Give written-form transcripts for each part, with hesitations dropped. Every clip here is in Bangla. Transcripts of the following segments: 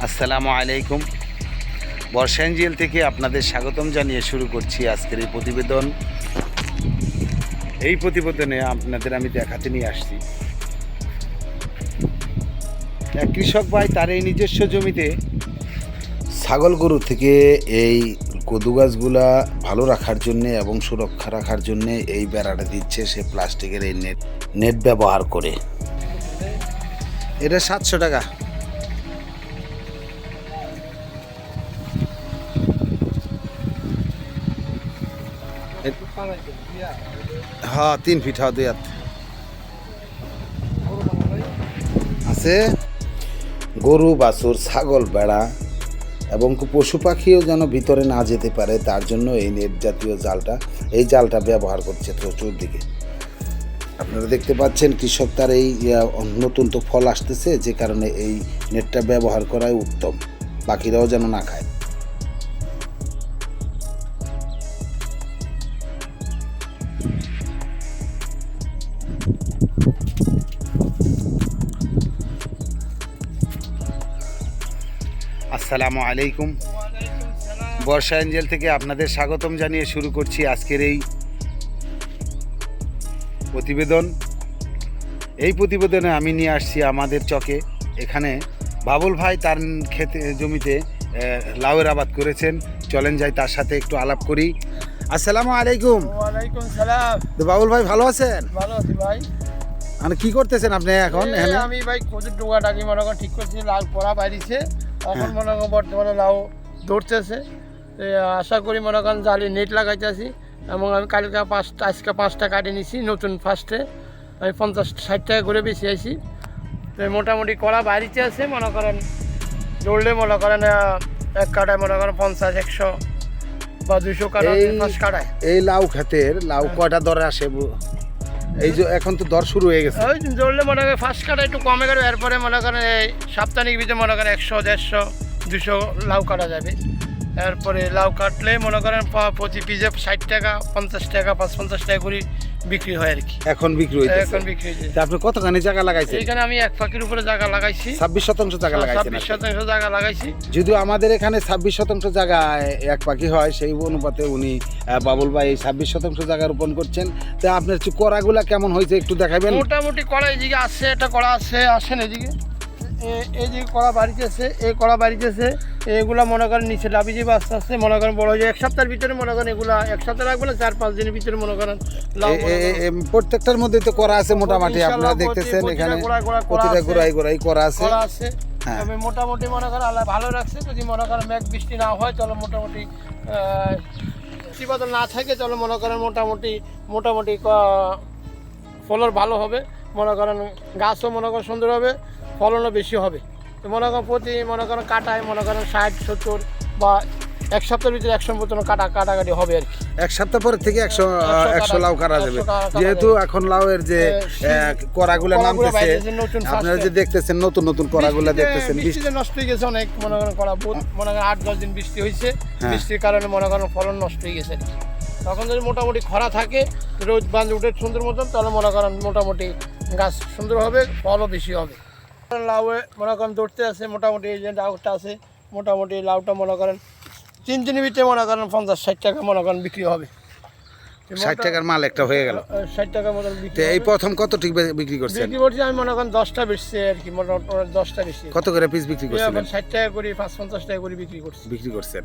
আসসালামু আলাইকুম। বর্ষা এনজিএল থেকে আপনাদের স্বাগতম জানিয়ে শুরু করছি আজকের এই প্রতিবেদন। এই প্রতিবেদনে আপনাদের আমি দেখাতে নিয়ে আসছি এক কৃষক ভাই তার এই নিজস্ব জমিতে ছাগল গরু থেকে এই কদু গাছগুলা ভালো রাখার জন্য এবং সুরক্ষা রাখার জন্য এই বেড়াটা দিচ্ছে। সে প্লাস্টিকের এই নেট ব্যবহার করে। এটা 700 টাকা। হ্যাঁ 3 ফিট, হ্যাঁ 2 হাত আছে। গরু বাছুর ছাগল বেড়া এবং পশু পাখিও যেন ভিতরে না যেতে পারে তার জন্য এই নেট জাতীয় জালটা ব্যবহার করছে চতুর্দিকে। আপনারা দেখতে পাচ্ছেন কৃষক তার এই নতুন তো ফল আসতেছে, যে কারণে এই নেটটা ব্যবহার করাই উত্তম, পাখিরাও যেন না খায়। আসসালামু আলাইকুম। বর্ষা এঞ্জেল থেকে আপনাদের স্বাগতম জানিয়ে শুরু করছি আজকের এই প্রতিবেদন। এই প্রতিবেদনে আমি নিয়ে আসছি আমাদের চকে। এখানে বাবুল ভাই তার জমিতে লাউয়ের আবাদ করেছেন। চলেন যাই তার সাথে একটু আলাপ করি। আসসালামু আলাইকুম। ওয়ালাইকুম সালাম। তো বাবুল ভাই ভালো আছেন? ভালো আছি ভাই। মানে কি করতেছেন আপনি এখন? আমি ভাই কচুর টোকাটাকে মনে করেন ঠিক করছি, লাউ পড়া বাইরেছে এখন মনে করেন বর্তমানে লাউ ধরতেছে। আশা করি মনে করেন জালি নেট লাগাইতেছি এবং আমি আজকে 5টা কাটে নিছি নতুন ফার্স্টে। আমি 50-60 টাকা করে বেশি আইছি। তো মোটামুটি কলা বাইরেতে আছে মনে করেন দৌড়লে মনে করেন এক কাটায় মনে করেন 50-100 বা 200 কাটা ফার্স্ট কাটায়। এই লাউ ক্ষেতের লাউ কয়টা দরে আসে? এই যে এখন তো দর শুরু হয়ে গেছে। ওই ধরলে মনে করেন ফার্স্ট কাটা একটু কমে গেল, এরপরে মনে করেন এই সাপ্তাহিক ভিতরে মনে করেন 100-150-200 লাউ কাটা যাবে। এরপরে লাউ কাটলে মনে করেন প্রতি পিসে 60 টাকা 50 টাকা 50 টাকা করে বিক্রি হয় আর কি। এখন বিক্রি হইছে। এখন বিক্রি হয়েছে। আপনি কতখানি জায়গা লাগাইছেন? এখানে আমি এক ফাঁকির উপরে জায়গা লাগাইছি। 26% জায়গা লাগাইছেন? 26% জায়গা লাগাইছি। যদিও আমাদের এখানে 26% জায়গায় এক পাখি হয়, সেই অনুপাতে উনি বাবুল ভাই 26% জায়গা রোপণ করছেন। তা আপনার কড়াগুলা কেমন হয়েছে একটু দেখাবেন? মোটামুটি কড়া এদিকে আসছে, একটা কড়া আছে, আসেন এদিকে। এই যে কড়া বাড়িতেছে, এই কড়া বাড়িতেছে, এগুলা মনে করেন নিচে লাভিজি আস্তে আস্তে মনে করেন বড় হয়ে 1 সপ্তাহের ভিতরে মনে করেন এগুলা 1 সপ্তাহ লাগবে না, 4-5 দিনের ভিতরে মনে করেন প্রত্যেকটার মধ্যে তো করা আছে মোটামুটি। আপনারা দেখতেছেন এখানে প্রতিটা গোড়াই করা আছে। তবে মোটামুটি মনে করেন আল্লাহ ভালো রাখছে। যদি মনে করেন মেঘ বৃষ্টি না হয় তাহলে মোটামুটি বৃষ্টিপাত না থাকে তাহলে মনে করেন মোটামুটি ফলন ভালো হবে। মনে করেন গাছও মনে করেন সুন্দর হবে, ফলনও বেশি হবে। তো মনে করেন প্রতি মনে করেন কাটায় মনে করেন 60-70 বা 1 সপ্তাহের ভিতরে 100 মতন কাটাকাটি হবে আর কি। 1 সপ্তাহ পরে থেকে 100 লাউ কাটা যাবে। যেহেতু এখন লাউয়ের যে কড়াগুলা নামতেছে, আপনারা যে দেখতেছেন নতুন নতুন কড়াগুলা দেখতেছেন, বৃষ্টিতে নষ্ট হয়ে গেছে অনেক। মনে করেন কড়া মনে করেন 8-10 দিন বৃষ্টি হয়েছে, বৃষ্টির কারণে মনে করেন ফলন নষ্ট হয়ে গেছে। তখন যদি মোটামুটি খরা থাকে, রোদ বাঁধ উঠে সুন্দর মতন, তাহলে মনে করেন মোটামুটি গাছ সুন্দর হবে, ফলও বেশি হবে। লাউয়ে মনে করেন ধরতে আছে মোটামুটি এই যে লাউটা আছে, মোটামুটি লাউটা মনে করেন 3 দিনের ভিতরে মনে করেন 50-60 টাকা মনে করেন বিক্রি হবে। 60 টাকার মাল একটা হয়ে গেল। 60 টাকার মতন বিক্রি। এই প্রথম কত ঠিক বিক্রি করছেন? বিক্রি করছি আমি মনে করেন 10টা বেচছি আর কি। মোটামুটি 10টা বেচছি। কত করে পিস বিক্রি করছেন? 60 টাকা করে 50 টাকা করে বিক্রি করছেন।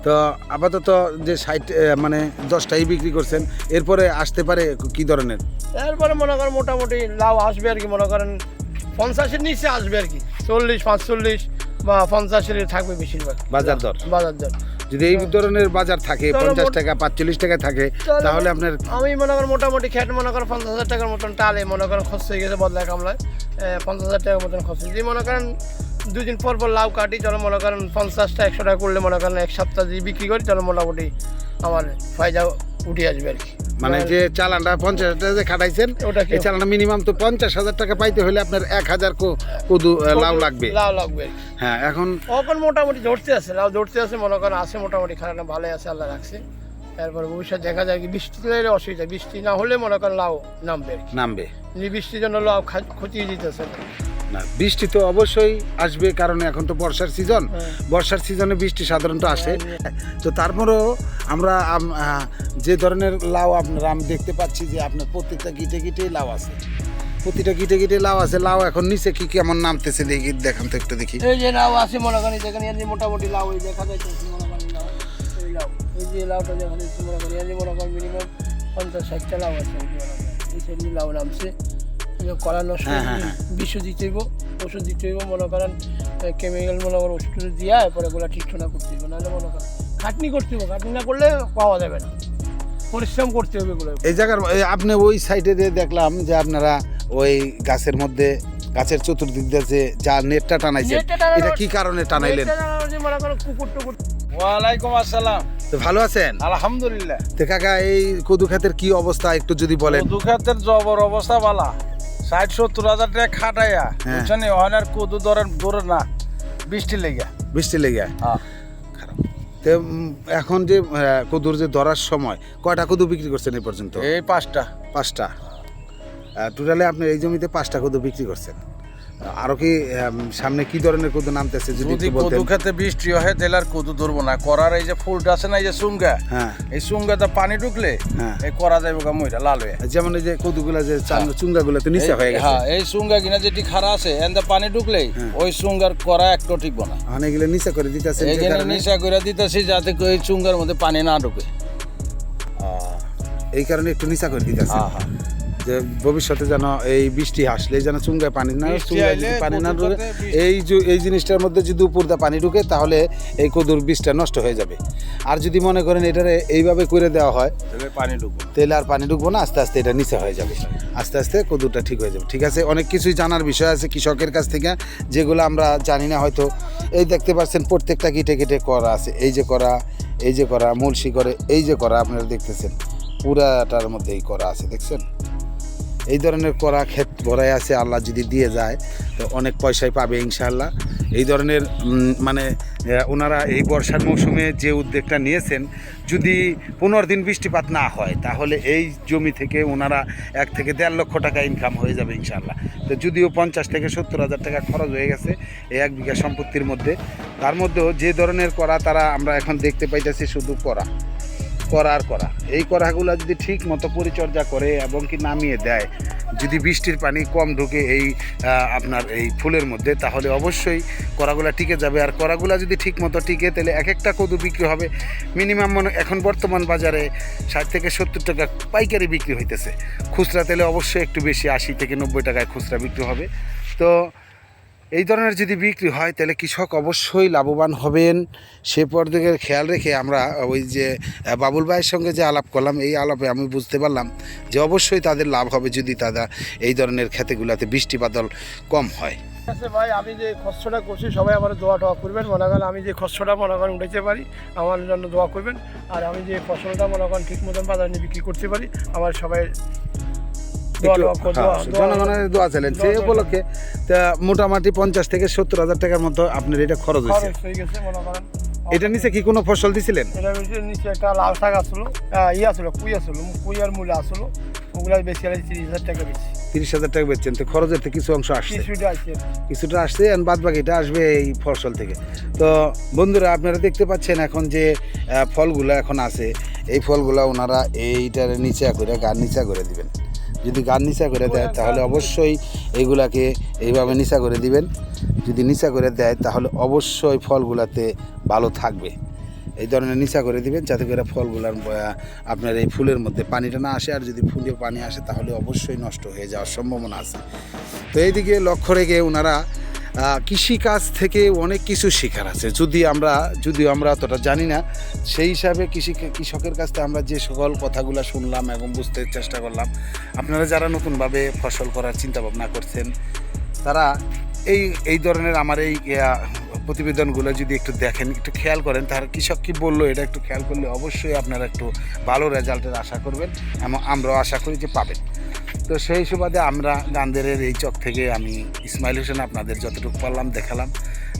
তো আপাতত যে 60 মানে 10টাই বিক্রি করছেন, এরপরে আসতে পারে কি ধরনের? এরপরে মনে করেন মোটামুটি লাউ আসবে আর কি। মনে করেন 50-এর নিচে আসবে আর কি। 40-45 বা 50-এর থাকবে বেশিরভাগ বাজার দর। যদি এই ধরনের বাজার থাকে 50 টাকা 45 টাকা থাকে, তাহলে আপনার আমি মনে করেন মোটামুটি খেট মনে করেন 50,000 টাকার মতন টালে মনে করেন খরচ হয়ে গেছে বদলায় কামলায়। 50,000 টাকার মতন খরচ। যদি মনে করেন 2 দিন পর লাউ কাটি, তাহলে মনে করেন 50-100 টাকা করলে মনে করেন 1 সপ্তাহ যদি বিক্রি করি তাহলে মোটামুটি আমার ফায়দা উঠে আসবে আর কি। মানে যে চালানটা 50,000 টাকা যে খাটাইছেন, এই চালানটা মিনিমাম তো 50,000 টাকা পাইতে হলে আপনার 1000 কদু লাউ লাগবে। হ্যাঁ, এখন মোটামুটি ধরতে আছে, লাউ ধরতে আছে মনে করেন আছে মোটামুটি, খারাপ না ভালোই আছে, আল্লাহ রাখছে। এরপর ভবিষ্যৎ দেখা যায় কি বৃষ্টি হলে অসুবিধা, বৃষ্টি না হলে মনে করেন লাউ নামবে। বৃষ্টির জন্য লাউ ক্ষতি দিতেছে। না বৃষ্টি তো অবশ্যই আসবে, কারণ এখন তো বর্ষার সিজন। হ্যাঁ। বর্ষার সিজনে বৃষ্টি সাধারণত আসে। তো তারপরেও আমরা যে ধরনের লাউ আপনারা, আমি দেখতে পাচ্ছি যে আপনার প্রত্যেকটা গিটে গিটেই লাউ আছে, প্রতিটা গিটে গিটে লাউ আছে। লাউ এখন নিচে কি কেমন নামতেছে দেখি, দেখান তো একটু দেখি। এই যে লাউ আছে মনে করেন, যেখানে এই যে মোটামুটি লাউ এই দেখা যাচ্ছে মনে করেন লাউ, এই লাউ, এই যে লাউটা যেখানে মনে করেন এই যে মনে করেন মিনিমাম 50-60টা লাউ আছে। এই সাইডে লাউ নামছে, কলা নষ্ট বিষ দিতে হইব, ওষুধ দিতে হইব, মনে করেন কেমিক্যাল মনে করেন ওষুধ দিয়া এরপরে এগুলো ঠিকঠাক করতে হইব, নাহলে মনে করেন খাটনি করতে হইব, খাটনি না করলে পাওয়া যাবে না, পরিশ্রম করতে হবে এগুলো। এই জায়গার আপনি ওই সাইডে দিয়ে দেখলাম যে আপনারা ওই গাছের মধ্যে, গাছের চতুর্দিক দিয়ে যে যা নেটটা টানাইছেন, এটা কি কারণে টানাইলেন? মনে করেন কুকুর টুকুর। ওয়ালাইকুম আসসালাম। তো ভালো আছেন? আলহামদুলিল্লাহ। তো কাকা, এই কদু ক্ষেতের কি অবস্থা একটু যদি বলেন। কদু ক্ষেতের জবর অবস্থা বালা, 60-70 হাজার টাকা খাটাইয়া বুঝছেন, ওখানে আর কদু ধরে না, বৃষ্টি লেগে। বৃষ্টি লেগে হ্যাঁ। তো এখন যে কদুর যে ধরার সময় কয়টা কদু বিক্রি করছেন এই পর্যন্ত? এই 5টা। 5টা। টোটালে আপনি এই জমিতে 5টা কদু বিক্রি করছেন। আরো কি সামনে কি ধরনের কদু নামতেছে যদি যদি একটু বলতেন? কদু খেতে বৃষ্টি হয় তাহলে আর কদু ধরবো না। করার এই যে ফুলটা আছে না, এই যে সুঙ্গা, হ্যাঁ, এই সুঙ্গাতে পানি ঢুকলে হ্যাঁ, এই করা যাবে গা মইরা লাল হয়ে। যেমন এই যে কদুগুলা যে চুঙ্গাগুলো তো নিচে হয়ে গেছে। হ্যাঁ, এই সুঙ্গা কিনা যেটি খাড়া আছে এনতে পানি ঢুকলেই ওই সুঙ্গার করা একটু টিকবো না। মানে এগুলো নিচে করে দিতেছেন যে এইখানে কারণে? নিচা করে দিতেছি যাতে ওই চুঙ্গার মধ্যে পানি না ঢুকে। এই কারণে একটু নিচা করে দিতেছেন, হ্যাঁ, হ্যাঁ। যে ভবিষ্যতে যেন এই বৃষ্টি আসলে যেন চুঙ্গায় পানি না, বৃষ্টি চুঙ্গায় আইলে যদি পানি না কদু ঢুকে, ক্ষেতে বৃষ্টি- এই জিনিসটার মধ্যে যদি উপর দিয়ে পানি ঢুকে তাহলে এই কদুর বীজটা নষ্ট হয়ে যাবে। আর যদি মনে করেন এটারে এইভাবে করে দেওয়া হয় তাহলে পানি ঢুকবো। তাহলে আর পানি ঢুকবো না, আস্তে আস্তে এটা নিচে হয়ে যাবে, আস্তে আস্তে কদুটা ঠিক হয়ে যাবে। ঠিক আছে, অনেক কিছুই জানার বিষয় আছে কৃষকের কাছ থেকে, যেগুলো আমরা জানি না হয়তো। এই দেখতে পাচ্ছেন প্রত্যেকটা গিটে গিটে করা আছে, এই যে করা, এই যে করা, মুলসি করে, এই যে করা আপনারা দেখতেছেন, পুরাটার মধ্যেই করা আছে, দেখছেন? এই ধরনের করা ক্ষেত ভরাই আছে। আল্লাহ যদি দিয়ে যায় তো অনেক পয়সাই পাবে ইনশাআল্লাহ। এই ধরনের মানে ওনারা এই বর্ষার মৌসুমে যে উদ্যোগটা নিয়েছেন, যদি 15 দিন বৃষ্টিপাত না হয় তাহলে এই জমি থেকে ওনারা 1 থেকে 1.5 লক্ষ টাকা ইনকাম হয়ে যাবে ইনশাআল্লাহ। তো যদিও 50 থেকে 70 হাজার টাকা খরচ হয়ে গেছে এই 1 বিঘা সম্পত্তির মধ্যে, তার মধ্যেও যে ধরনের করা তারা আমরা এখন দেখতে পাইতেছি শুধু করা। এই করাগুলো যদি ঠিক মতো পরিচর্যা করে এবং কি নামিয়ে দেয়, যদি বৃষ্টির পানি কম ঢুকে এই আপনার এই ফুলের মধ্যে, তাহলে অবশ্যই করাগুলা টিকে যাবে। আর করাগুলা যদি ঠিক মতো টিকে তাহলে এক একটা কদু বিক্রি হবে মিনিমাম এখন বর্তমান বাজারে 60 থেকে 70 টাকা পাইকারি বিক্রি হইতেছে। খুচরা তেলে অবশ্যই একটু বেশি, 80 থেকে 90 টাকায় খুচরা বিক্রি হবে। তো এই ধরনের যদি বিক্রি হয় তাহলে কৃষক অবশ্যই লাভবান হবেন। সে পর্যায়ে খেয়াল রেখে আমরা ওই যে বাবুল ভাইয়ের সঙ্গে যে আলাপ করলাম, এই আলাপে আমি বুঝতে পারলাম যে অবশ্যই তাদের লাভ হবে যদি তারা এই ধরনের ক্ষেতেগুলোতে বৃষ্টি বাদল কম হয়। আচ্ছা ভাই, আমি যে খরচটা করছি সবাই আমার দোয়া টোয়া করবেন, মনে করেন আমি যে খরচটা মনে করেন উঠাইতে পারি আমার জন্য দোয়া করবেন। আর আমি যে ফসলটা মনে করেন ঠিক মতন বাজারে নিয়ে বিক্রি করতে পারি, আমার সবাই জনগণের দোয়া চাইলেন সেই উপলক্ষে। তা মোটামুটি 50 থেকে 70 হাজার টাকার মতো আপনার এটা খরচ হয়েছে। হয়ে গেছে মনে করেন। এটা নিচে কি কোনো ফসল দিছিলেন? এটা নিচে একটা লাল শাক আসলো, কুই আসলো, কুই আর মূলা আসলো, ওগুলা বেশি 30,000 টাকা বেশি। 30,000 টাকা বেচছেন, তো খরচের থেকে কিছু অংশ আসছে, কিছুটা আসছে, আর বাদ বাকিটা আসবে এই ফসল থেকে। তো বন্ধুরা, আপনারা দেখতে পাচ্ছেন এখন যে ফলগুলো এখন আছে, এই ফলগুলো ওনারা এইটার নিচে করে গান নিচা করে দিবেন। যদি গান নিচা করে দেয় তাহলে অবশ্যই এইগুলাকে এইভাবে নিচা করে দিবেন। যদি নিচা করে দেয় তাহলে অবশ্যই ফলগুলাতে ভালো থাকবে। এই ধরনের নিচা করে দিবেন যাতে করে ফলগুলার আপনার এই ফুলের মধ্যে পানিটা না আসে। আর যদি ফুলে পানি আসে তাহলে অবশ্যই নষ্ট হয়ে যাওয়ার সম্ভাবনা আছে। তো এইদিকে লক্ষ্য রেখে ওনারা কৃষিকাজ থেকে অনেক কিছু শেখার আছে, যদিও আমরা অতটা জানি না। সেই হিসাবে কৃষকের কাছ থেকে আমরা যে সকল কথাগুলো শুনলাম এবং বুঝতে চেষ্টা করলাম, আপনারা যারা নতুনভাবে ফসল করার চিন্তা ভাবনা করছেন তারা এই ধরনের আমার এই প্রতিবেদনগুলো যদি একটু দেখেন, একটু খেয়াল করেন, তার কৃষক কী বললো এটা একটু খেয়াল করলে অবশ্যই আপনারা একটু ভালো রেজাল্টের আশা করবেন এবং আমরাও আশা করি যে পাবেন। তো সেই সুবাদে আমরা গান্দেরের এই চক থেকে আমি ইসমাইল হোসেন আপনাদের যতটুকু পারলাম দেখালাম।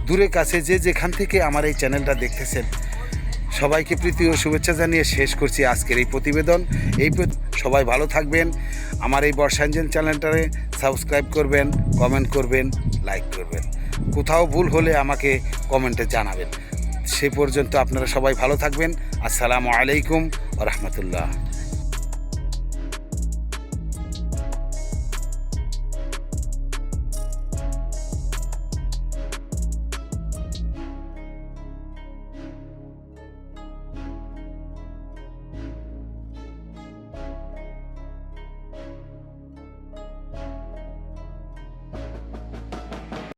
দূরে কাছে যে যেখান থেকে আমার এই চ্যানেলটা দেখতেছেন সবাইকে প্রীতি ও শুভেচ্ছা জানিয়ে শেষ করছি আজকের এই প্রতিবেদন। সবাই ভালো থাকবেন। আমার এই বর্ষা ইঞ্জিন চ্যানেলটারে সাবস্ক্রাইব করবেন, কমেন্ট করবেন, লাইক করবেন। কোথাও ভুল হলে আমাকে কমেন্টে জানাবেন। সে পর্যন্ত আপনারা সবাই ভালো থাকবেন। আসসালামু আলাইকুম ওয়া রাহমাতুল্লাহ।